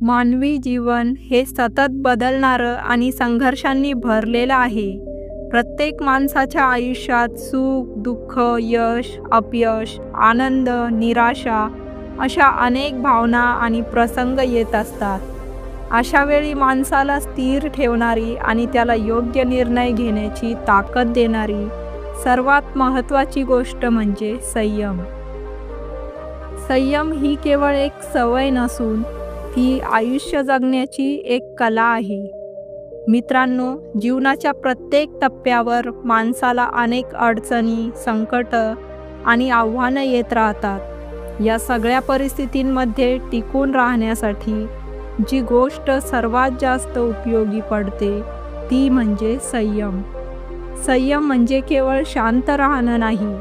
मानवी जीवन हे सतत बदलणारं आणि संघर्षांनी भरलेलं आहे. प्रत्येक माणसाच्या आयुष्यात सुख, दुःख, यश, अपयश, आनंद, निराशा अशा अनेक भावना आणि प्रसंग येत असतात. अशा वेळी माणसाला स्थिर ठेवणारी आणि त्याला योग्य निर्णय घेण्याची ताकद देणारी सर्वात महत्त्वाची गोष्ट म्हणजे संयम. संयम ही केवळ एक सवय नसून ती आयुष्य जगण्याची एक कला आहे. मित्रांनो, जीवनाच्या प्रत्येक टप्प्यावर माणसाला अनेक अडचणी, संकट आणि आव्हानं येत राहतात. या सगळ्या परिस्थितींमध्ये टिकून राहण्यासाठी जी गोष्ट सर्वात जास्त उपयोगी पडते ती म्हणजे संयम. संयम म्हणजे केवळ शांत राहणं नाही,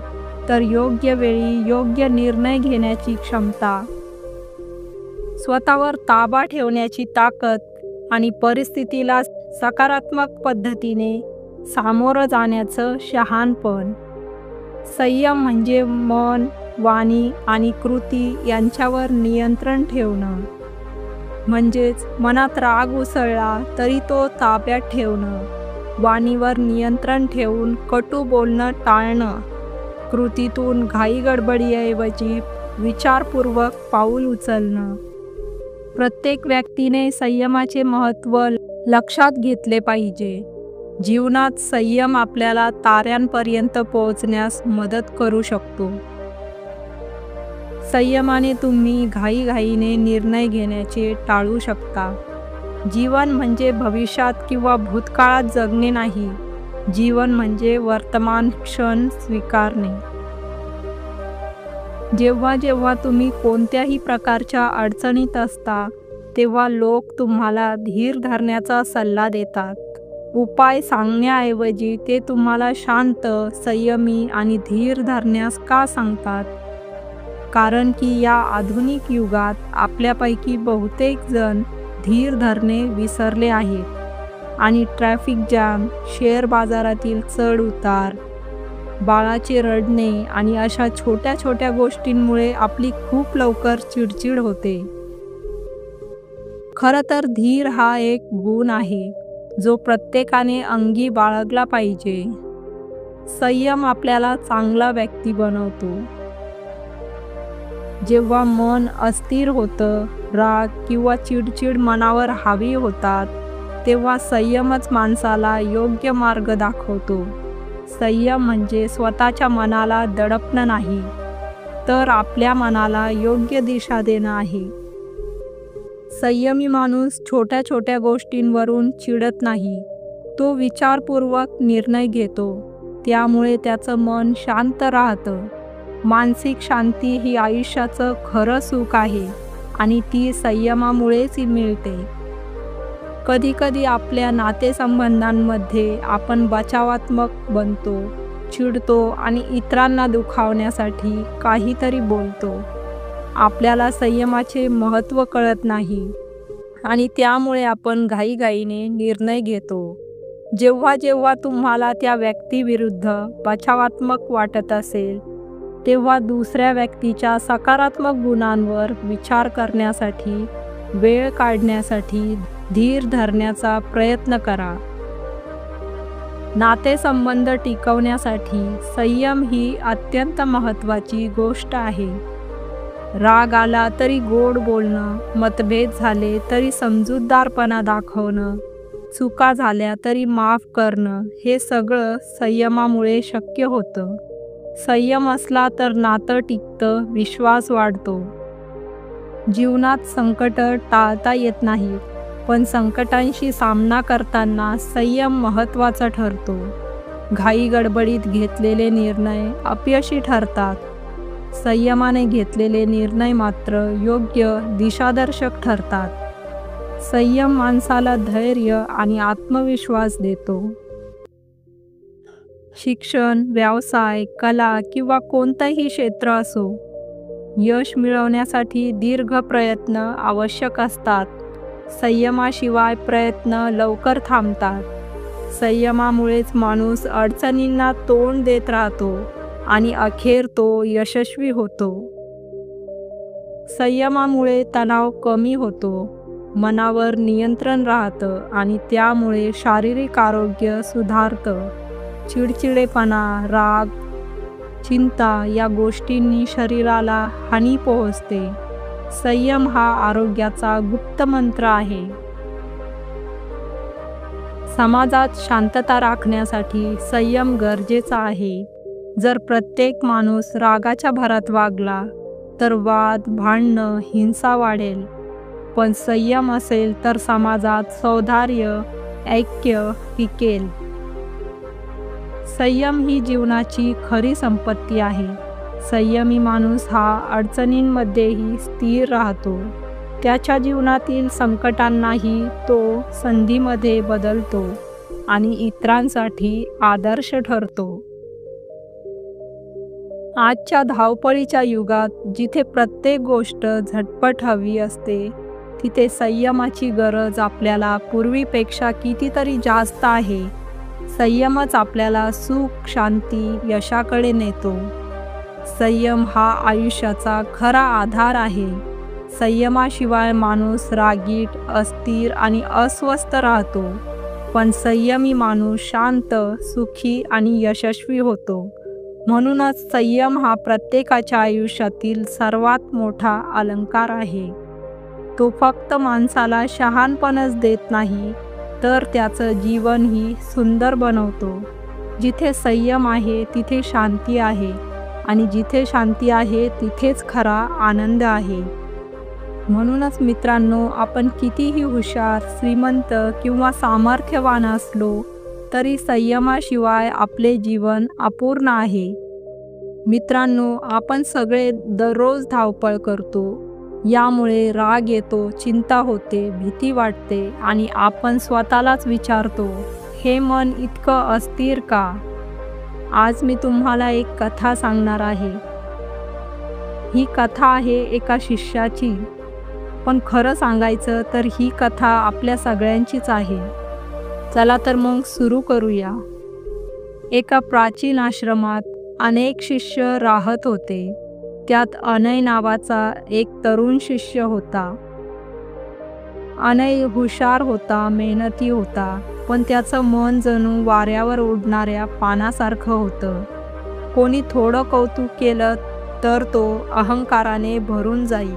तर योग्य वेळी योग्य निर्णय घेण्याची क्षमता, स्वतःवर ताबा ठेवण्याची ताकद आणि परिस्थितीला सकारात्मक पद्धतीने सामोरं जाण्याचं शहाणपण. संयम म्हणजे मन, वाणी आणि कृती यांच्यावर नियंत्रण ठेवणं. म्हणजेच मनात राग उसळला तरी तो ताब्यात ठेवणं, वाणीवर नियंत्रण ठेवून कटू बोलणं टाळणं, कृतीतून घाईगडबडीऐवजी विचारपूर्वक पाऊल उचलणं. प्रत्येक व्यक्तीने संयमाचे महत्त्व लक्षात घेतले पाहिजे. जीवनात संयम आपल्याला ताऱ्यांपर्यंत पोहोचण्यास मदत करू शकतो. संयमाने तुम्ही घाईघाईने निर्णय घेण्याचे टाळू शकता. जीवन म्हणजे भविष्यात किंवा भूतकाळात जगणे नाही. जीवन म्हणजे वर्तमान क्षण स्वीकारणे. जेव्हा जेव्हा तुम्ही कोणत्याही प्रकारच्या अडचणीत असता, तेव्हा लोक तुम्हाला धीर धरण्याचा सल्ला देतात. उपाय सांगण्याऐवजी ते तुम्हाला शांत, संयमी आणि धीर धरण्यास का सांगतात? कारण की या आधुनिक युगात आपल्यापैकी बहुतेक जण धीर धरणे विसरले आहेत आणि ट्रॅफिक जॅम, शेअर बाजारातील चढ उतार, बाळाचे रडणे आणि अशा छोट्या छोट्या गोष्टींमुळे आपली खूप लवकर चिडचिड होते. खरं तर धीर हा एक गुण आहे जो प्रत्येकाने अंगी बाळगला पाहिजे. संयम आपल्याला चांगला व्यक्ती बनवतो. जेव्हा मन अस्थिर होतं, राग किंवा चिडचिड मनावर हावी होतात, तेव्हा संयमच माणसाला योग्य मार्ग दाखवतो. संयम म्हणजे स्वतःच्या मनाला दडपणं नाही, तर आपल्या मनाला योग्य दिशा देणं आहे. संयमी माणूस छोट्या छोट्या गोष्टींवरून चिडत नाही. तो विचारपूर्वक निर्णय घेतो. त्यामुळे त्याचं मन शांत राहतं. मानसिक शांती ही आयुष्याचं खरं सुख आहे आणि ती संयमामुळेच मिळते. कधीकधी आपल्या नातेसंबंधांमध्ये आपण बचावात्मक बनतो, चिडतो आणि इतरांना दुखावण्यासाठी काहीतरी बोलतो. आपल्याला संयमाचे महत्त्व कळत नाही आणि त्यामुळे आपण घाईघाईने निर्णय घेतो. जेव्हा जेव्हा तुम्हाला त्या व्यक्तीविरुद्ध बचावात्मक वाटत असेल, तेव्हा दुसऱ्या व्यक्तीच्या सकारात्मक गुणांवर विचार करण्यासाठी, वेळ काढण्यासाठी धीर धरण्याचा प्रयत्न करा. नातेसंबंध टिकवण्यासाठी संयम ही अत्यंत महत्त्वाची गोष्ट आहे. राग आला तरी गोड बोलणं, मतभेद झाले तरी समजूतदारपणा दाखवणं, चुका झाल्या तरी माफ करणं, हे सगळं संयमामुळे शक्य होतं. संयम असला तर नातं टिकतं, विश्वास वाढतो. जीवनात संकट टाळता येत नाहीत, पण संकटांशी सामना करताना संयम महत्त्वाचा ठरतो. घाईगडबडीत घेतलेले निर्णय अपयशी ठरतात. संयमाने घेतलेले निर्णय मात्र योग्य दिशादर्शक ठरतात. संयम माणसाला धैर्य आणि आत्मविश्वास देतो. शिक्षण, व्यवसाय, कला किंवा कोणतंही क्षेत्र असो, यश मिळवण्यासाठी दीर्घ प्रयत्न आवश्यक असतात. संयमाशिवाय प्रयत्न लवकर थांबतात. संयमामुळेच माणूस अडचणींना तोंड देत राहतो आणि अखेर तो यशस्वी होतो. संयमामुळे तणाव कमी होतो, मनावर नियंत्रण राहतं आणि त्यामुळे शारीरिक आरोग्य सुधारतं. चिडचिडेपणा, राग, चिंता या गोष्टींनी शरीराला हानी पोहोचते. संयम हा आरोग्याचा गुप्त मंत्र आहे. समाजात शांतता राखण्यासाठी संयम गरजेचा आहे. जर प्रत्येक माणूस रागाच्या भरात वागला तर वाद, भांडणं, हिंसा वाढेल. पण संयम असेल तर समाजात सौहार्द, ऐक्य टिकेल. संयम ही जीवनाची खरी संपत्ती आहे. संयमी माणूस हा अडचणींमध्येही स्थिर राहतो. त्याच्या जीवनातील संकटांनाही तो संधीमध्ये बदलतो आणि इतरांसाठी आदर्श ठरतो. आजच्या धावपळीच्या युगात जिथे प्रत्येक गोष्ट झटपट हवी असते, तिथे संयमाची गरज आपल्याला पूर्वीपेक्षा कितीतरी जास्त आहे. संयमच आपल्याला सुख, शांती, यशाकडे नेतो. संयम हा आयुष्याचा खरा आधार आहे. संयमाशिवाय माणूस रागीट, अस्थिर आणि अस्वस्थ राहतो. पण संयमी माणूस शांत, सुखी आणि यशस्वी होतो. म्हणूनच संयम हा प्रत्येकाच्या आयुष्यातील सर्वात मोठा अलंकार आहे. तो फक्त माणसाला शहाणपणच देत नाही, तर त्याचं जीवनही सुंदर बनवतो. जिथे संयम आहे तिथे शांती आहे आणि जिथे शांती आहे तिथेच खरा आनंद आहे. म्हणूनच मित्रांनो, आपण कितीही हुशार, श्रीमंत किंवा सामर्थ्यवान असलो तरी संयमाशिवाय आपले जीवन अपूर्ण आहे. मित्रांनो, आपण सगळे दररोज धावपळ करतो. यामुळे राग येतो, चिंता होते, भीती वाटते आणि आपण स्वतःलाच विचारतो, हे मन इतकं अस्थिर का? आज मी तुम्हाला एक कथा सांगणार आहे. ही कथा आहे एका शिष्याची. पण खरं सांगायचं तर ही कथा आपल्या सगळ्यांचीच आहे. चला तर मग सुरू करूया. एका प्राचीन आश्रमात अनेक शिष्य राहत होते. त्यात अनय नावाचा एक तरुण शिष्य होता. अनय हुशार होता, मेहनती होता, पण त्याचं मन जणू वाऱ्यावर उडणाऱ्या पानासारखं होतं. कोणी थोडं कौतुक केलं तर तो अहंकाराने भरून जाई.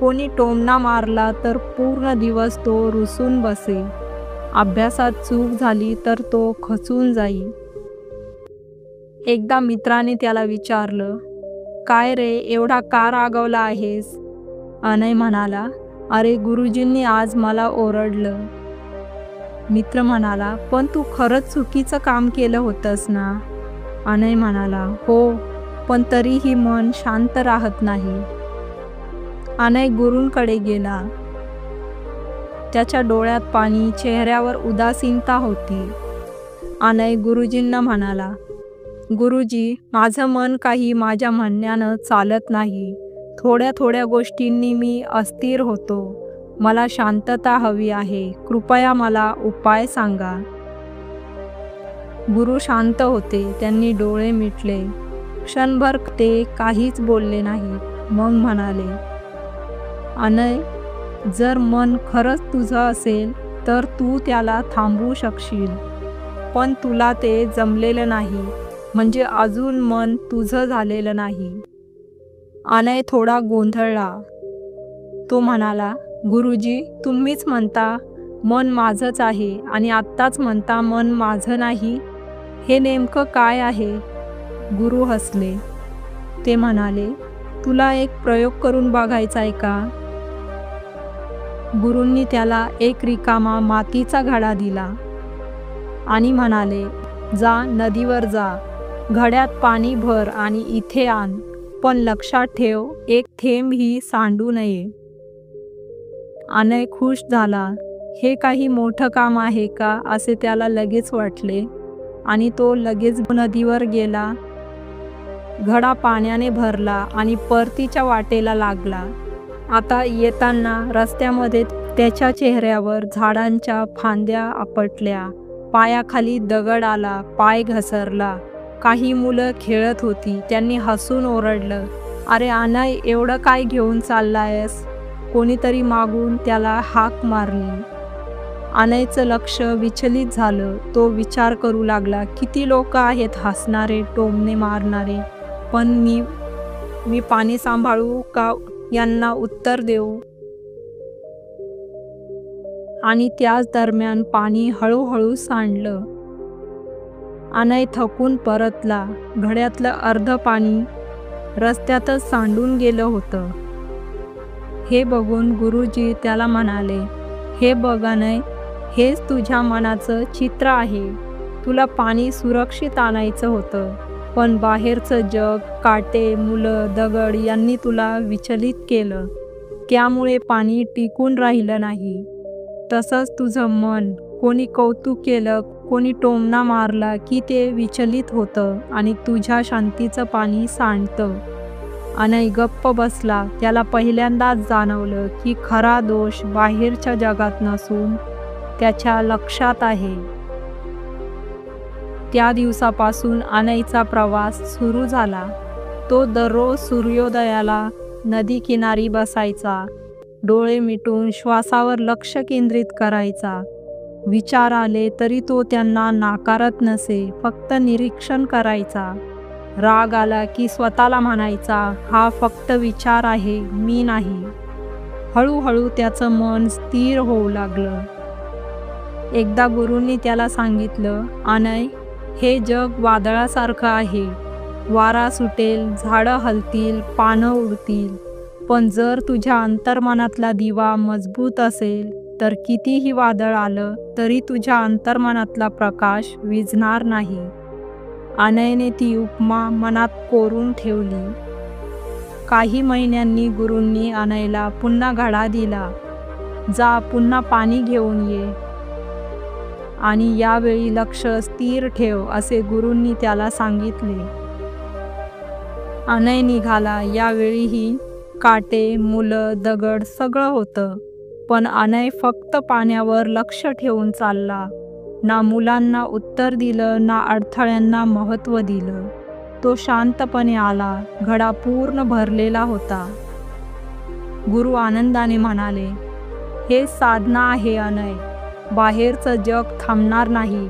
कोणी टोमणा मारला तर पूर्ण दिवस तो रुसून बसे. अभ्यासात चूक झाली तर तो खचून जाई. एकदा मित्राने त्याला विचारलं, काय रे, एवढा का रागावला आहेस? अनय म्हणाला, अरे गुरुजींनी आज मला ओरडलं. मित्र म्हणाला, पण तू खरंच चुकीचं काम केलं होतंस ना? अनय म्हणाला, हो, पण तरीही मन शांत राहत नाही. अनय गुरूंकडे गेला. त्याच्या डोळ्यात पाणी, चेहऱ्यावर उदासीनता होती. अनय गुरुजींना म्हणाला, गुरुजी, माझं मन काही माझ्या म्हणण्यानं चालत नाही. थोड्या थोड्या गोष्टींनी मी अस्थिर होतो. मला शांतता हवी आहे. कृपया मला उपाय सांगा. गुरु शांत होते. त्यांनी डोळे मिटले. क्षणभर ते काहीच बोलले नाही. मग म्हणाले, अनय, जर मन खरंच तुझं असेल तर तू त्याला थांबवू शकशील. पण तुला ते जमलेलं नाही, म्हणजे अजून मन तुझं झालेलं नाही. अनय थोडा गोंधळला. तो म्हणाला, गुरुजी, तुम्हीच म्हणता मन माझंच आहे आणि आत्ताच म्हणता मन माझं नाही. हे नेमकं काय आहे? गुरु हसले. ते म्हणाले, तुला एक प्रयोग करून बघायचा आहे का? गुरूंनी त्याला एक रिकामा मातीचा घडा दिला आणि म्हणाले, जा नदीवर जा, घड्यात पाणी भर आणि इथे आण, पण लक्षात ठेव, एक थेंबही सांडू नये. अनय खुश झाला. हे काही मोठं काम आहे का असे त्याला लगेच वाटले आणि तो लगेच नदीवर गेला. घडा पाण्याने भरला आणि परतीच्या वाटेला लागला. आता येताना रस्त्यामध्ये त्याच्या चेहऱ्यावर झाडांच्या फांद्या आपटल्या. पायाखाली दगड आला. पाय घसरला. काही मुलं खेळत होती. त्यांनी हसून ओरडलं, अरे अनय, एवढं काय घेऊन चाललायस? कोणीतरी मागून त्याला हाक मारली. अनयचं लक्ष विचलित झालं. तो विचार करू लागला, किती लोक आहेत हसणारे, टोमणे मारणारे, पण मी पाणी सांभाळू का यांना उत्तर देऊ? आणि त्याच दरम्यान पाणी हळूहळू सांडलं. अनय थकून परतला. घड्यातलं अर्ध पाणी रस्त्यातच सांडून गेलं होतं. हे बघून गुरुजी त्याला म्हणाले, हे बघ अनय, हेच तुझ्या मनाचं चित्र आहे. तुला पाणी सुरक्षित आणायचं होतं, पण बाहेरचं जग, काटे, मुलं, दगड यांनी तुला विचलित केलं. त्यामुळे पाणी टिकून राहिलं नाही. तसंच तुझं मन, कोणी कौतुक केलं, कोणी टोमणा मारला की ते विचलित होतं आणि तुझ्या शांतीचं पाणी सांडतं. अनय गप्प बसला. त्याला पहिल्यांदाच जाणवलं की खरा दोष बाहेरच्या जगात नसून त्याच्या लक्षात आहे. त्या दिवसापासून अनयचा प्रवास सुरू झाला. तो दररोज सूर्योदयाला नदीकिनारी बसायचा. डोळे मिटून श्वासावर लक्ष केंद्रित करायचा. विचार आले तरी तो त्यांना नाकारत नसे, फक्त निरीक्षण करायचा. राग आला की स्वतःला म्हणायचा, हा फक्त विचार आहे, मी नाही. हळूहळू त्याचं मन स्थिर होऊ लागलं. एकदा गुरूंनी त्याला सांगितलं, अनय, हे जग वादळासारखं आहे. वारा सुटेल, झाडं हलतील, पानं उडतील, पण जर तुझ्या अंतर्मनातला दिवा मजबूत असेल तर कितीही वादळ आलं तरी तुझ्या अंतर्मनातला प्रकाश विझणार नाही. अनयने ती उपमा मनात कोरून ठेवली. काही महिन्यांनी गुरूंनी अनयला पुन्हा घडा दिला. जा, पुन्हा पाणी घेऊन ये आणि यावेळी लक्ष स्थिर ठेव, असे गुरूंनी त्याला सांगितले. अनय निघाला. यावेळीही काटे, मुलं, दगड सगळं होतं, पण अनय फक्त पाण्यावर लक्ष ठेवून चालला. ना मुलांना उत्तर दिलं, ना अडथळ्यांना महत्त्व दिलं. तो शांतपणे आला. घडा पूर्ण भरलेला होता. गुरु आनंदाने म्हणाले, हे साधना आहे अनय. बाहेरचं जग थांबणार नाही,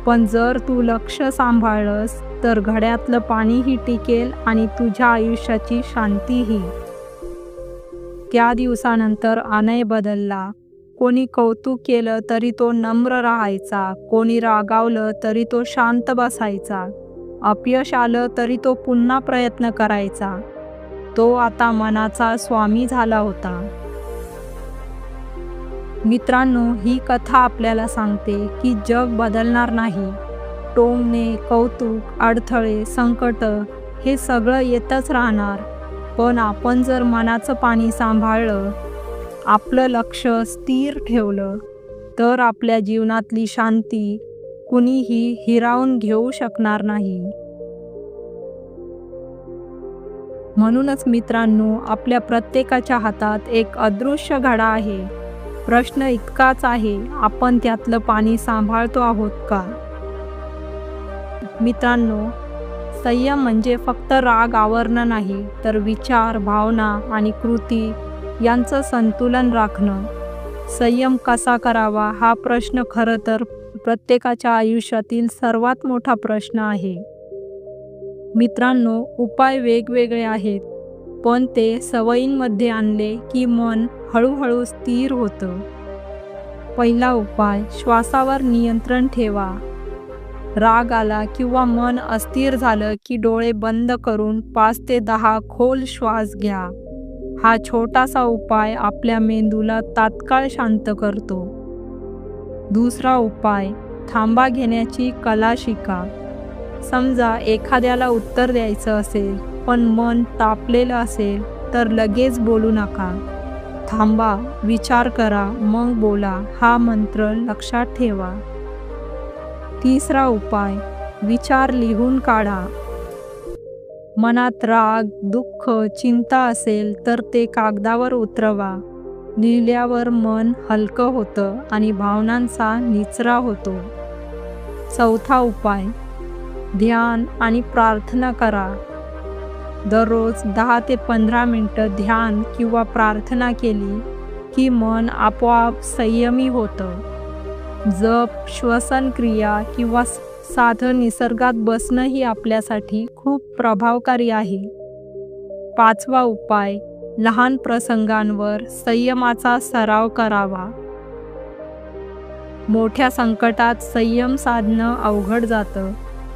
पण जर तू लक्ष सांभाळलंस तर घड्यातलं पाणीही टिकेल आणि तुझ्या आयुष्याची शांतीही. त्या दिवसानंतर अनय बदलला. कोणी कौतुक केलं तरी तो नम्र राहायचा. कोणी रागावलं तरी तो शांत बसायचा. अपयश आलं तरी तो पुन्हा प्रयत्न करायचा. तो आता मनाचा स्वामी झाला होता. मित्रांनो, ही कथा आपल्याला सांगते की जग बदलणार नाही. टोमणे, कौतुक, अडथळे, संकट हे सगळं येतच राहणार, पण आपण जर मनाचं पाणी सांभाळलं, आपलं लक्ष स्थिर ठेवलं, तर आपल्या जीवनातली शांती कुणीही हिरावून घेऊ शकणार नाही. म्हणूनच मित्रांनो, आपल्या प्रत्येकाच्या हातात एक अदृश्य घडा आहे. प्रश्न इतकाच आहे, आपण त्यातलं पाणी सांभाळतो आहोत का? मित्रांनो, संयम म्हणजे फक्त राग आवरणं नाही, तर विचार, भावना आणि कृती यांचं संतुलन राखणं. संयम कसा करावा हा प्रश्न खरं तर प्रत्येकाच्या आयुष्यातील सर्वात मोठा प्रश्न आहे. मित्रांनो, उपाय वेगवेगळे आहेत, पण ते सवयींमध्ये आणले की मन हळूहळू स्थिर होतं. पहिला उपाय, श्वासावर नियंत्रण ठेवा. राग आला किंवा मन अस्थिर झालं की डोळे बंद करून 5 ते 10 खोल श्वास घ्या. हा छोटासा उपाय आपल्या मेंदूला तात्काळ शांत करतो. दुसरा उपाय, थांबा घेण्याची कला शिका. समजा एखाद्याला उत्तर द्यायचं असेल पण मन तापलेलं असेल तर लगेच बोलू नका. थांबा, विचार करा, मग बोला. हा मंत्र लक्षात ठेवा. तिसरा उपाय, विचार लिहून काढा. मनात राग, दुःख, चिंता असेल तर ते कागदावर उतरवा. लिहिल्यावर मन हलकं होतं आणि भावनांचा निचरा होतो. चौथा उपाय, ध्यान आणि प्रार्थना करा. दररोज 10 ते 15 मिनिटं ध्यान किंवा प्रार्थना केली की मन आपोआप संयमी होतं. जप, श्वसन क्रिया किंवा साधं निसर्गात बसणंही आपल्यासाठी खूप प्रभावकारी आहे. 5वा उपाय, लहान प्रसंगांवर संयमाचा सराव करावा. मोठ्या संकटात संयम साधणं अवघड जातं,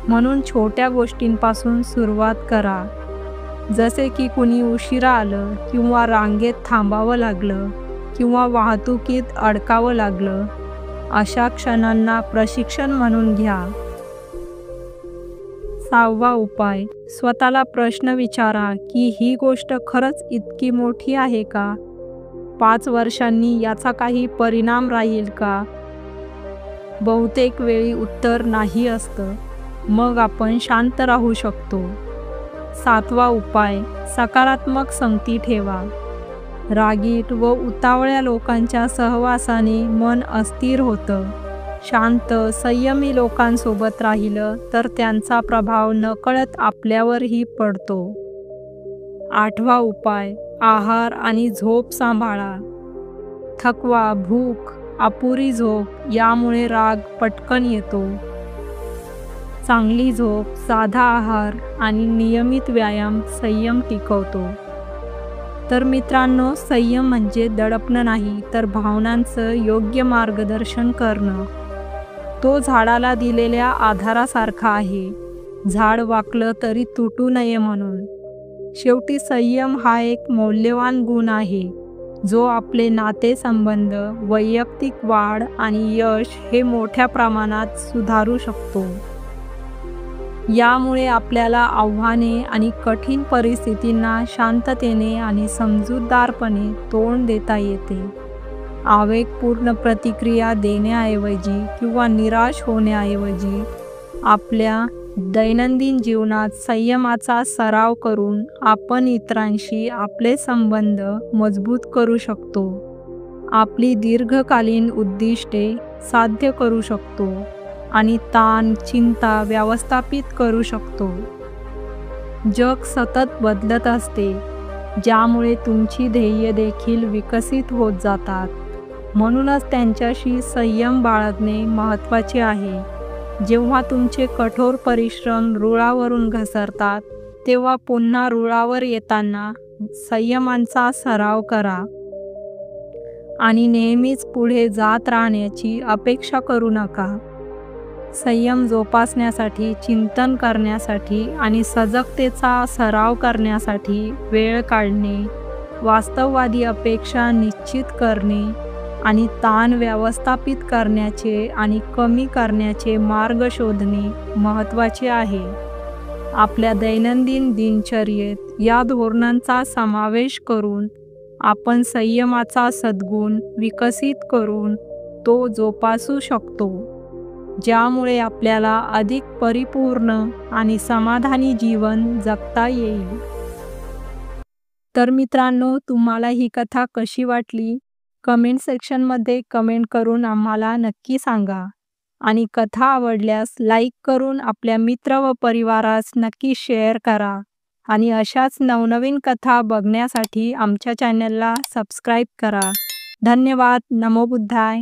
म्हणून छोट्या गोष्टींपासून सुरुवात करा. जसे की कुणी उशिरा आलं किंवा रांगेत थांबावं लागलं किंवा वाहतुकीत अडकावं लागलं, अशा क्षणांना प्रशिक्षण म्हणून घ्या. 6वा उपाय, स्वतःला प्रश्न विचारा की ही गोष्ट खरंच इतकी मोठी आहे का? 5 वर्षांनी याचा काही परिणाम राहील का? बहुतेक वेळी उत्तर नाही असतं. मग आपण शांत राहू शकतो. 7वा उपाय, सकारात्मक संगती ठेवा. रागीट व उतावळ्या लोकांच्या सहवासाने मन अस्थिर होतं. शांत, संयमी लोकांसोबत राहिलं तर त्यांचा प्रभाव नकळत आपल्यावरही पडतो. 8वा उपाय, आहार आणि झोप सांभाळा. थकवा, भूक, अपुरी झोप यामुळे राग पटकन येतो. चांगली झोप, साधा आहार आणि नियमित व्यायाम संयम टिकवतो. तर मित्रांनो, संयम म्हणजे दडपणं नाही, तर भावनांचं योग्य मार्गदर्शन करणं. तो झाडाला दिलेल्या आधारासारखा आहे, झाड वाकलं तरी तुटू नये म्हणून. शेवटी संयम हा एक मौल्यवान गुण आहे, जो आपले नातेसंबंध, वैयक्तिक वाढ आणि यश हे मोठ्या प्रमाणात सुधारू शकतो. यामुळे आपल्याला आव्हाने आणि कठीण परिस्थितींना शांततेने आणि समजूतदारपणे तोंड देता येते. आवेगपूर्ण प्रतिक्रिया देण्याऐवजी किंवा निराश होण्याऐवजी आपल्या दैनंदिन जीवनात संयमाचा सराव करून आपण इतरांशी आपले संबंध मजबूत करू शकतो. आपली दीर्घकालीन उद्दिष्टे साध्य करू शकतो आणि ताण, चिंता व्यवस्थापित करू शकतो. जग सतत बदलत असते, ज्यामुळे तुमची ध्येय देखील विकसित होत जातात. म्हणूनच त्यांच्याशी संयम बाळगणे महत्त्वाचे आहे. जेव्हा तुमचे कठोर परिश्रम रुळावरून घसरतात, तेव्हा पुन्हा रुळावर येताना संयमाचा सराव करा आणि नेहमीच पुढे जात राहण्याची अपेक्षा करू नका. संयम जोपासण्यासाठी, चिंतन करण्यासाठी आणि सजगतेचा सराव करण्यासाठी वेळ काढणे, वास्तववादी अपेक्षा निश्चित करणे आणि ताण व्यवस्थापित करण्याचे आणि कमी करण्याचे मार्ग शोधणे महत्त्वाचे आहे. आपल्या दैनंदिन दिनचर्येत या धोरणांचा समावेश करून आपण संयमाचा सद्गुण विकसित करून तो जोपासू शकतो, ज्यामुळे आपल्याला अधिक परिपूर्ण आणि समाधानी जीवन जगता येईल. तर मित्रांनो, तुम्हाला ही कथा कशी वाटली? कमेंट सेक्शनमध्ये कमेंट करून आम्हाला नक्की सांगा. आणि कथा आवडल्यास लाईक करून आपल्या मित्र व परिवारास नक्की शेअर करा. आणि अशाच नवनवीन कथा बघण्यासाठी आमच्या चॅनलला सबस्क्राईब करा. धन्यवाद. नमो बुद्धाय.